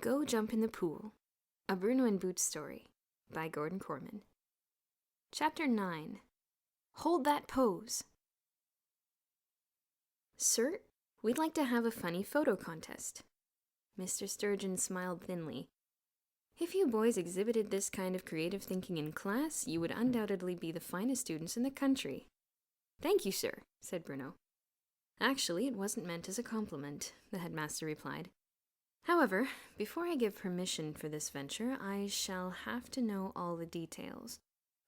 Go Jump in the Pool, a Bruno and Boots story by Gordon Korman. Chapter 9. Hold That Pose. Sir, we'd like to have a funny photo contest. Mr. Sturgeon smiled thinly. If you boys exhibited this kind of creative thinking in class, you would undoubtedly be the finest students in the country. Thank you, sir, said Bruno. Actually, it wasn't meant as a compliment, the headmaster replied. However, before I give permission for this venture, I shall have to know all the details.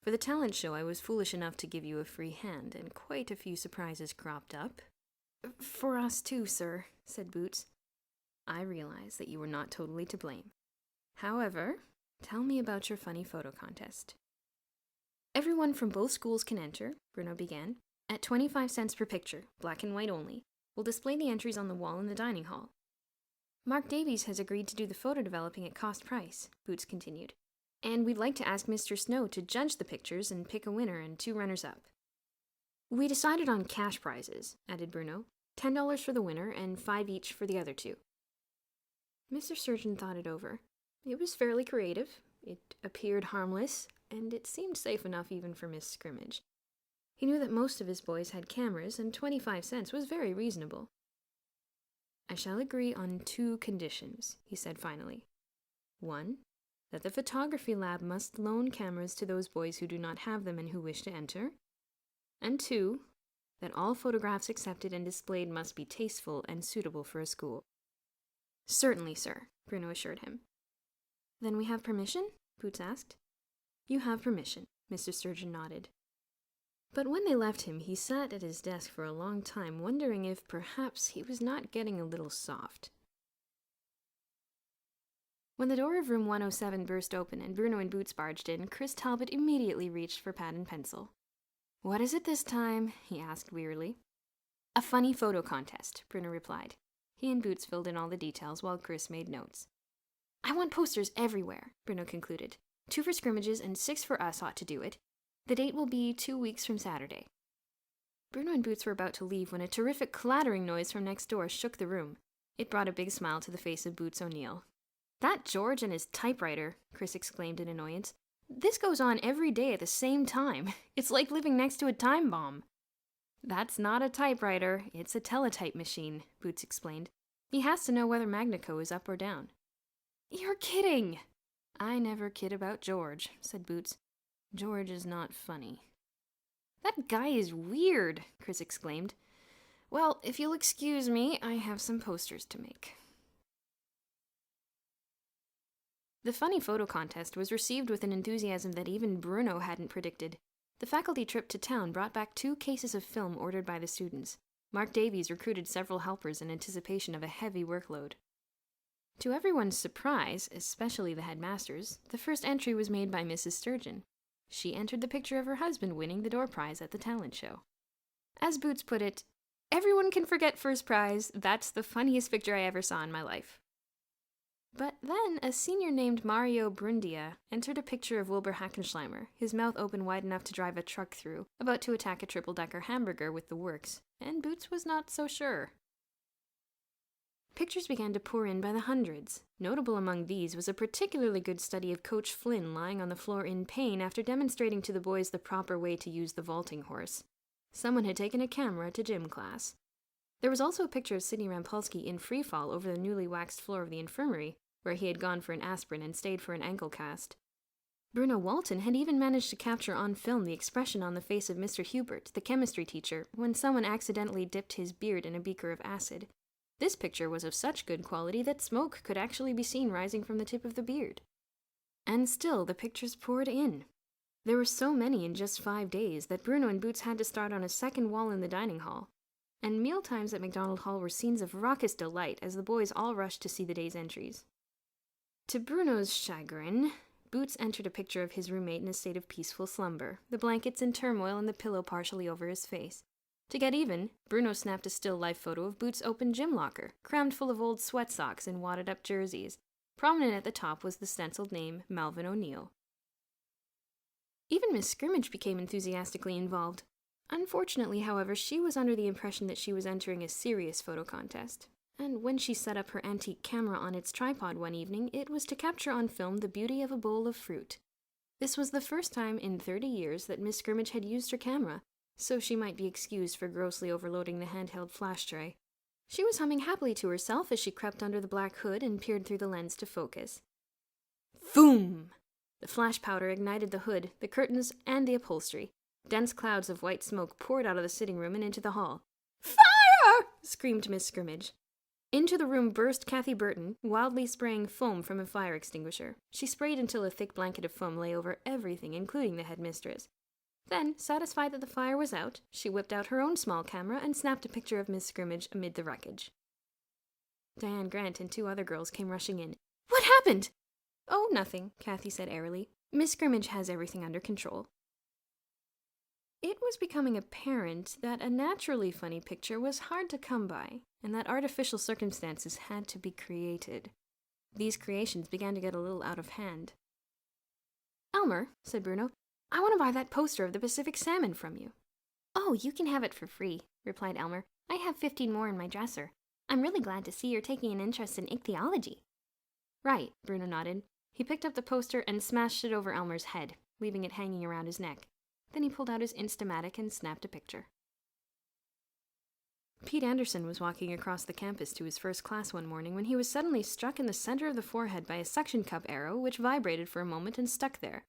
For the talent show, I was foolish enough to give you a free hand, and quite a few surprises cropped up. For us too, sir, said Boots. I realize that you were not totally to blame. However, tell me about your funny photo contest. Everyone from both schools can enter, Bruno began, at 25 cents per picture, black and white only. We'll display the entries on the wall in the dining hall. Mark Davies has agreed to do the photo developing at cost price, Boots continued. And we'd like to ask Mr. Snow to judge the pictures and pick a winner and 2 runners-up. We decided on cash prizes, added Bruno. $10 for the winner and 5 each for the other 2. Mr. Sturgeon thought it over. It was fairly creative, it appeared harmless, and it seemed safe enough even for Miss Scrimmage. He knew that most of his boys had cameras, and 25 cents was very reasonable. I shall agree on 2 conditions, he said finally. 1, that the photography lab must loan cameras to those boys who do not have them and who wish to enter. And 2, that all photographs accepted and displayed must be tasteful and suitable for a school. Certainly, sir, Bruno assured him. Then we have permission? Boots asked. You have permission, Mr. Sturgeon nodded. But when they left him, he sat at his desk for a long time, wondering if perhaps he was not getting a little soft. When the door of room 107 burst open and Bruno and Boots barged in, Chris Talbot immediately reached for pad and pencil. What is it this time? He asked wearily. A funny photo contest, Bruno replied. He and Boots filled in all the details while Chris made notes. I want posters everywhere, Bruno concluded. 2 for scrimmages and 6 for us ought to do it. The date will be 2 weeks from Saturday. Bruno and Boots were about to leave when a terrific clattering noise from next door shook the room. It brought a big smile to the face of Boots O'Neill. That George and his typewriter, Chris exclaimed in annoyance. This goes on every day at the same time. It's like living next to a time bomb. That's not a typewriter, it's a teletype machine, Boots explained. He has to know whether Magneco is up or down. You're kidding! I never kid about George, said Boots. George is not funny. That guy is weird, Chris exclaimed. Well, if you'll excuse me, I have some posters to make. The funny photo contest was received with an enthusiasm that even Bruno hadn't predicted. The faculty trip to town brought back 2 cases of film ordered by the students. Mark Davies recruited several helpers in anticipation of a heavy workload. To everyone's surprise, especially the headmaster's, the first entry was made by Mrs. Sturgeon. She entered the picture of her husband winning the door prize at the talent show. As Boots put it, everyone can forget first prize. That's the funniest picture I ever saw in my life. But then a senior named Mario Brundia entered a picture of Wilbur Hackenschleimer, his mouth open wide enough to drive a truck through, about to attack a triple-decker hamburger with the works, and Boots was not so sure. Pictures began to pour in by the hundreds. Notable among these was a particularly good study of Coach Flynn lying on the floor in pain after demonstrating to the boys the proper way to use the vaulting horse. Someone had taken a camera to gym class. There was also a picture of Sidney Rampolsky in free fall over the newly waxed floor of the infirmary, where he had gone for an aspirin and stayed for an ankle cast. Bruno Walton had even managed to capture on film the expression on the face of Mr. Hubert, the chemistry teacher, when someone accidentally dipped his beard in a beaker of acid. This picture was of such good quality that smoke could actually be seen rising from the tip of the beard. And still the pictures poured in. There were so many in just 5 days that Bruno and Boots had to start on a second wall in the dining hall. And mealtimes at MacDonald Hall were scenes of raucous delight as the boys all rushed to see the day's entries. To Bruno's chagrin, Boots entered a picture of his roommate in a state of peaceful slumber, the blankets in turmoil and the pillow partially over his face. To get even, Bruno snapped a still life photo of Boots' open gym locker, crammed full of old sweat socks and wadded-up jerseys. Prominent at the top was the stenciled name Malvin O'Neill. Even Miss Scrimmage became enthusiastically involved. Unfortunately, however, she was under the impression that she was entering a serious photo contest. and when she set up her antique camera on its tripod one evening, it was to capture on film the beauty of a bowl of fruit. This was the first time in 30 years that Miss Scrimmage had used her camera, so she might be excused for grossly overloading the handheld flash tray. She was humming happily to herself as she crept under the black hood and peered through the lens to focus. Boom! The flash powder ignited the hood, the curtains, and the upholstery. Dense clouds of white smoke poured out of the sitting room and into the hall. "Fire!" screamed Miss Scrimmage. Into the room burst Kathy Burton, wildly spraying foam from a fire extinguisher. She sprayed until a thick blanket of foam lay over everything, including the headmistress. Then, satisfied that the fire was out, she whipped out her own small camera and snapped a picture of Miss Scrimmage amid the wreckage. Diane Grant and 2 other girls came rushing in. "What happened?" "Oh, nothing," Kathy said airily. "Miss Scrimmage has everything under control." It was becoming apparent that a naturally funny picture was hard to come by, and that artificial circumstances had to be created. These creations began to get a little out of hand. "Elmer," said Bruno, "I want to buy that poster of the Pacific salmon from you." "Oh, you can have it for free," replied Elmer. "I have 15 more in my dresser. I'm really glad to see you're taking an interest in ichthyology." "Right," Bruno nodded. He picked up the poster and smashed it over Elmer's head, leaving it hanging around his neck. Then he pulled out his Instamatic and snapped a picture. Pete Anderson was walking across the campus to his first class one morning when he was suddenly struck in the center of the forehead by a suction cup arrow which vibrated for a moment and stuck there.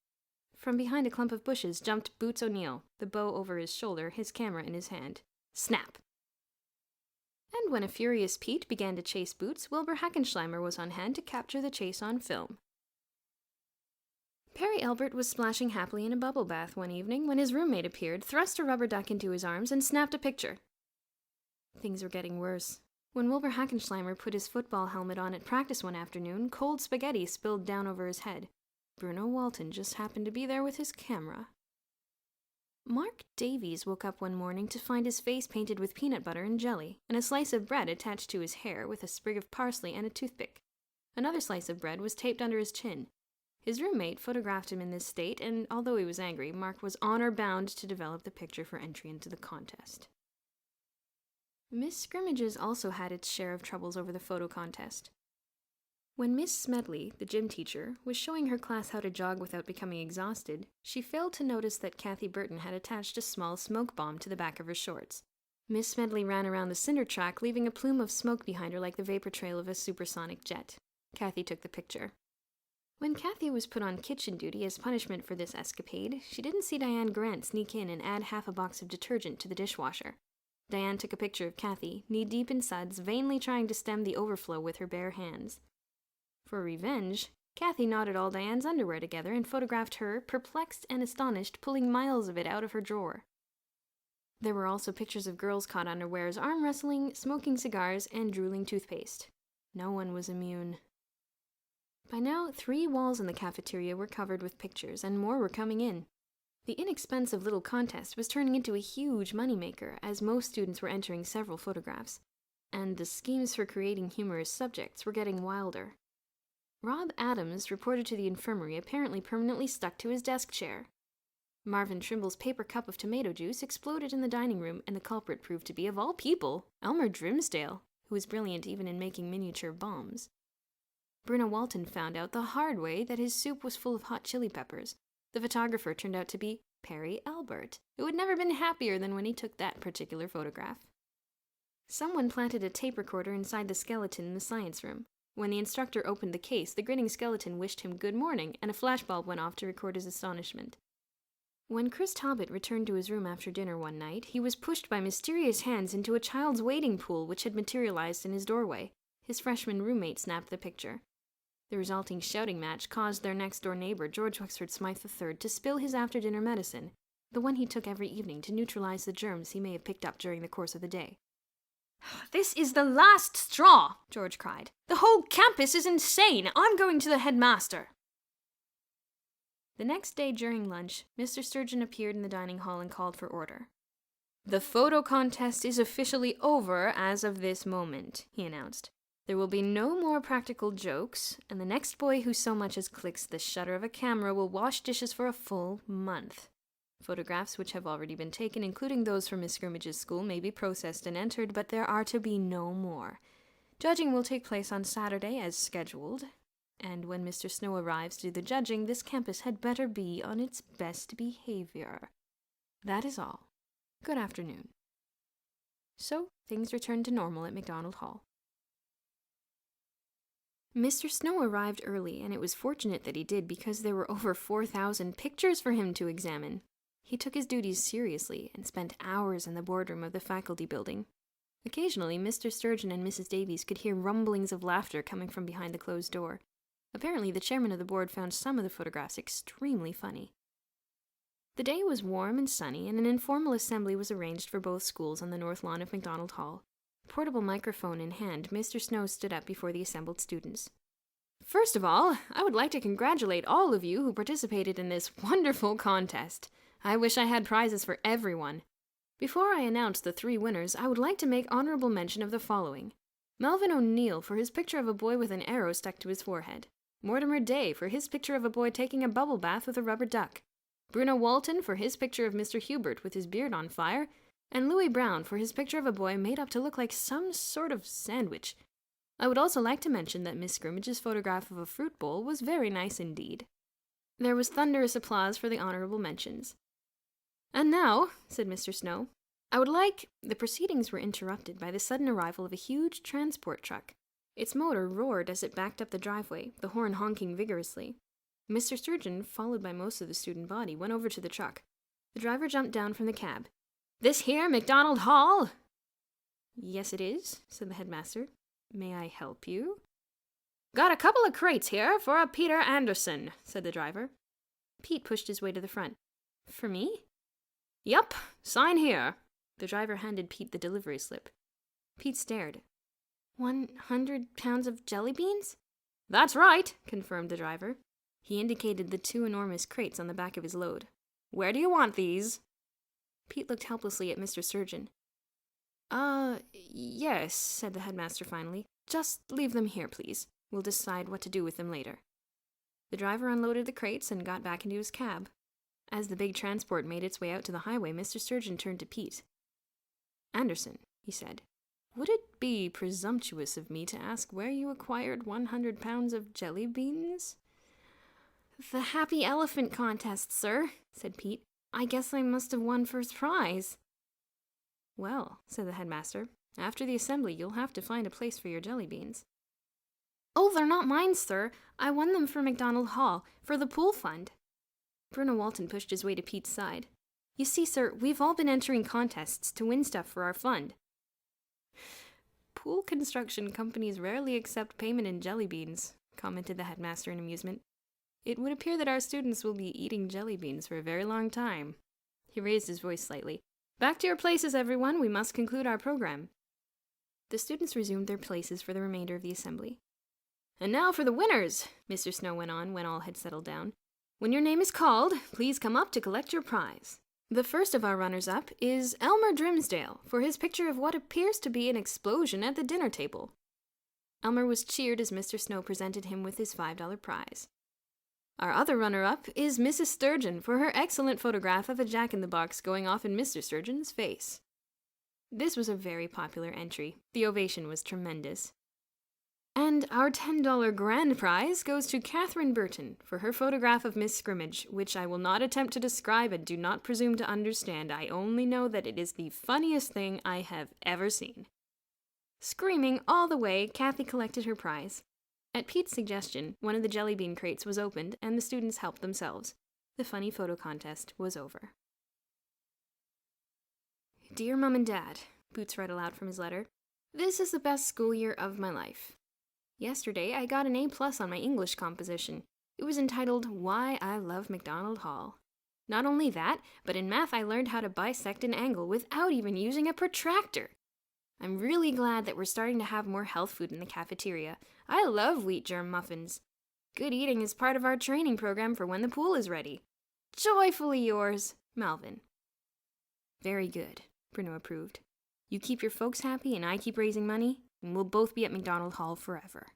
From behind a clump of bushes jumped Boots O'Neill, the bow over his shoulder, his camera in his hand. Snap! And when a furious Pete began to chase Boots, Wilbur Hackenschleimer was on hand to capture the chase on film. Perry Elbert was splashing happily in a bubble bath one evening when his roommate appeared, thrust a rubber duck into his arms, and snapped a picture. Things were getting worse. When Wilbur Hackenschleimer put his football helmet on at practice one afternoon, cold spaghetti spilled down over his head. Bruno Walton just happened to be there with his camera. Mark Davies woke up one morning to find his face painted with peanut butter and jelly, and a slice of bread attached to his hair with a sprig of parsley and a toothpick. Another slice of bread was taped under his chin. His roommate photographed him in this state, and although he was angry, Mark was honor-bound to develop the picture for entry into the contest. Miss Scrimmage's also had its share of troubles over the photo contest. When Miss Smedley, the gym teacher, was showing her class how to jog without becoming exhausted, she failed to notice that Kathy Burton had attached a small smoke bomb to the back of her shorts. Miss Smedley ran around the cinder track, leaving a plume of smoke behind her like the vapor trail of a supersonic jet. Kathy took the picture. When Kathy was put on kitchen duty as punishment for this escapade, she didn't see Diane Grant sneak in and add half a box of detergent to the dishwasher. Diane took a picture of Kathy, knee-deep in suds, vainly trying to stem the overflow with her bare hands. For revenge, Kathy knotted all Diane's underwear together and photographed her, perplexed and astonished, pulling miles of it out of her drawer. There were also pictures of girls caught unawares arm wrestling, smoking cigars, and drooling toothpaste. No one was immune. By now, 3 walls in the cafeteria were covered with pictures, and more were coming in. The inexpensive little contest was turning into a huge moneymaker, as most students were entering several photographs, and the schemes for creating humorous subjects were getting wilder. Rob Adams reported to the infirmary, apparently permanently stuck to his desk chair. Marvin Trimble's paper cup of tomato juice exploded in the dining room, and the culprit proved to be, of all people, Elmer Drimsdale, who was brilliant even in making miniature bombs. Bruno Walton found out the hard way that his soup was full of hot chili peppers. The photographer turned out to be Perry Elbert, who had never been happier than when he took that particular photograph. Someone planted a tape recorder inside the skeleton in the science room. When the instructor opened the case, the grinning skeleton wished him good morning, and a flashbulb went off to record his astonishment. When Chris Talbot returned to his room after dinner one night, he was pushed by mysterious hands into a child's wading pool which had materialized in his doorway. His freshman roommate snapped the picture. The resulting shouting match caused their next-door neighbor, George Wexford Smythe III, to spill his after-dinner medicine, the one he took every evening to neutralize the germs he may have picked up during the course of the day. "This is the last straw!" George cried. "The whole campus is insane! I'm going to the headmaster!" The next day during lunch, Mr. Sturgeon appeared in the dining hall and called for order. "The photo contest is officially over as of this moment," he announced. "There will be no more practical jokes, and the next boy who so much as clicks the shutter of a camera will wash dishes for a full month. Photographs which have already been taken, including those from Miss Scrimmage's school, may be processed and entered, but there are to be no more. Judging will take place on Saturday as scheduled, and when Mr. Snow arrives to do the judging, this campus had better be on its best behavior. That is all. Good afternoon." So, things returned to normal at MacDonald Hall. Mr. Snow arrived early, and it was fortunate that he did because there were over 4,000 pictures for him to examine. He took his duties seriously and spent hours in the boardroom of the faculty building. Occasionally, Mr. Sturgeon and Mrs. Davies could hear rumblings of laughter coming from behind the closed door. Apparently, the chairman of the board found some of the photographs extremely funny. The day was warm and sunny, and an informal assembly was arranged for both schools on the north lawn of MacDonald Hall. Portable microphone in hand, Mr. Snow stood up before the assembled students. "First of all, I would like to congratulate all of you who participated in this wonderful contest. I wish I had prizes for everyone. Before I announce the 3 winners, I would like to make honorable mention of the following. Melvin O'Neill for his picture of a boy with an arrow stuck to his forehead. Mortimer Day for his picture of a boy taking a bubble bath with a rubber duck. Bruno Walton for his picture of Mr. Hubert with his beard on fire. And Louis Brown for his picture of a boy made up to look like some sort of sandwich. I would also like to mention that Miss Scrimmage's photograph of a fruit bowl was very nice indeed." There was thunderous applause for the honorable mentions. "And now," said Mr. Snow, "I would like—" The proceedings were interrupted by the sudden arrival of a huge transport truck. Its motor roared as it backed up the driveway, the horn honking vigorously. Mr. Sturgeon, followed by most of the student body, went over to the truck. The driver jumped down from the cab. "This here MacDonald Hall?" "Yes, it is," said the headmaster. "May I help you?" "Got a couple of crates here for a Peter Anderson," said the driver. Pete pushed his way to the front. "For me?" "Yup, sign here." The driver handed Pete the delivery slip. Pete stared. 100 pounds of jelly beans? "That's right," confirmed the driver. He indicated the 2 enormous crates on the back of his load. "Where do you want these?" Pete looked helplessly at Mr. Sturgeon. Yes," said the headmaster finally. "Just leave them here, please. We'll decide what to do with them later." The driver unloaded the crates and got back into his cab. As the big transport made its way out to the highway, Mr. Sturgeon turned to Pete. "Anderson," he said, "would it be presumptuous of me to ask where you acquired 100 pounds of jelly beans?" "The Happy Elephant Contest, sir," said Pete. "I guess I must have won first prize." "Well," said the headmaster, "after the assembly you'll have to find a place for your jelly beans." "Oh, they're not mine, sir. I won them for MacDonald Hall, for the pool fund." Bruno Walton pushed his way to Pete's side. "You see, sir, we've all been entering contests to win stuff for our fund." "Pool construction companies rarely accept payment in jelly beans," commented the headmaster in amusement. "It would appear that our students will be eating jelly beans for a very long time." He raised his voice slightly. "Back to your places, everyone. We must conclude our program." The students resumed their places for the remainder of the assembly. "And now for the winners," Mr. Snow went on when all had settled down. "When your name is called, please come up to collect your prize. The first of our runners-up is Elmer Drimsdale for his picture of what appears to be an explosion at the dinner table." Elmer was cheered as Mr. Snow presented him with his $5 prize. Our other runner-up is Mrs. Sturgeon for her excellent photograph of a jack-in-the-box going off in Mr. Sturgeon's face. This was a very popular entry. The ovation was tremendous. And our $10 grand prize goes to Catherine Burton for her photograph of Miss Scrimmage, which I will not attempt to describe and do not presume to understand. I only know that it is the funniest thing I have ever seen. Screaming all the way, Kathy collected her prize. At Pete's suggestion, one of the jelly bean crates was opened and the students helped themselves. The funny photo contest was over. "Dear Mum and Dad," Boots read aloud from his letter, "this is the best school year of my life. Yesterday, I got an A+ on my English composition. It was entitled, Why I Love MacDonald Hall. Not only that, but in math I learned how to bisect an angle without even using a protractor. I'm really glad that we're starting to have more health food in the cafeteria. I love wheat germ muffins. Good eating is part of our training program for when the pool is ready. Joyfully yours, Melvin." "Very good," Bruno approved. "You keep your folks happy and I keep raising money, and we'll both be at MacDonald Hall forever."